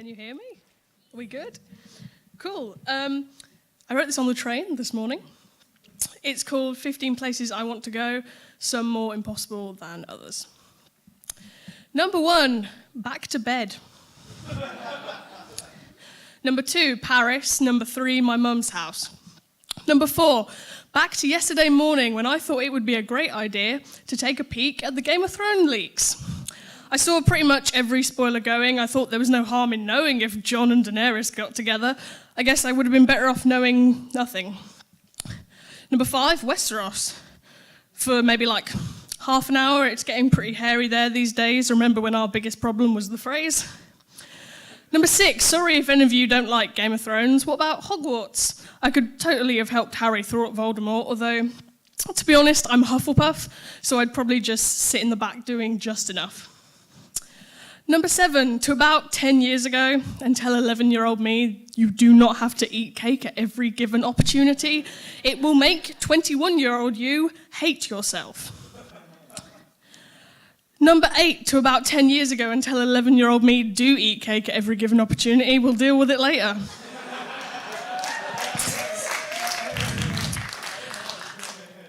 Can you hear me? Are we good? Cool. I wrote this on the train this morning. It's called 15 Places I Want to Go, Some More Impossible Than Others. Number 1, back to bed. Number 2, Paris. Number 3, my mum's house. Number 4, back to yesterday morning when I thought it would be a great idea to take a peek at the Game of Thrones leaks. I saw pretty much every spoiler going. I thought there was no harm in knowing if Jon and Daenerys got together. I guess I would have been better off knowing nothing. Number 5, Westeros. For maybe like half an hour, it's getting pretty hairy there these days. Remember when our biggest problem was the phrase? Number 6, sorry if any of you don't like Game of Thrones. What about Hogwarts? I could totally have helped Harry thwart Voldemort, although, to be honest, I'm Hufflepuff, so I'd probably just sit in the back doing just enough. Number 7, to about 10 years ago, and tell 11-year-old me, you do not have to eat cake at every given opportunity. It will make 21-year-old you hate yourself. Number 8, to about 10 years ago, and tell 11-year-old me, do eat cake at every given opportunity. We'll deal with it later.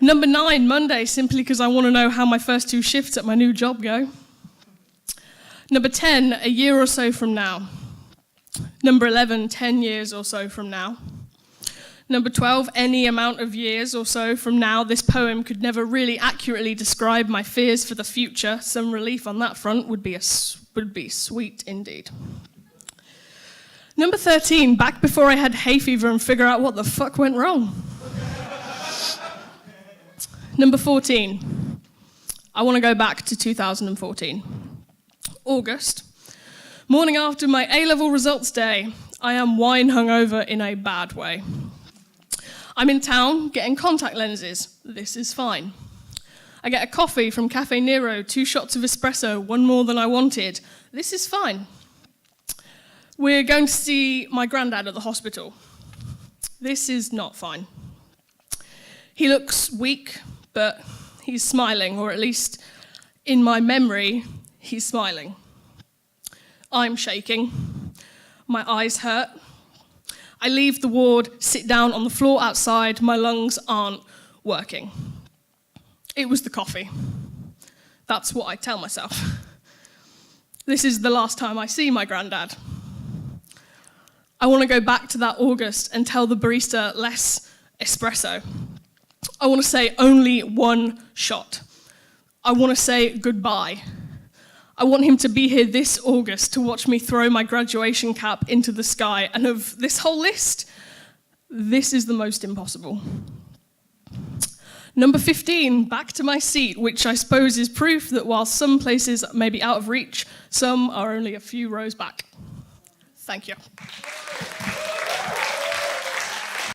Number 9, Monday, simply because I want to know how my first 2 shifts at my new job go. Number 10, a year or so from now. Number 11, 10 years or so from now. Number 12, any amount of years or so from now. This poem could never really accurately describe my fears for the future. Some relief on that front would be sweet indeed. Number 13, back before I had hay fever and figure out what the fuck went wrong. Number 14, I want to go back to 2014. August. Morning after my A-level results day. I am wine hungover in a bad way. I'm in town getting contact lenses. This is fine. I get a coffee from Cafe Nero, 2 shots of espresso, 1 more than I wanted. This is fine. We're going to see my granddad at the hospital. This is not fine. He looks weak, but he's smiling, or at least in my memory, he's smiling. I'm shaking. My eyes hurt. I leave the ward, sit down on the floor outside. My lungs aren't working. It was the coffee. That's what I tell myself. This is the last time I see my granddad. I want to go back to that August and tell the barista less espresso. I want to say only 1 shot. I want to say goodbye. I want him to be here this August to watch me throw my graduation cap into the sky. And of this whole list, this is the most impossible. Number 15, back to my seat, which I suppose is proof that while some places may be out of reach, some are only a few rows back. Thank you.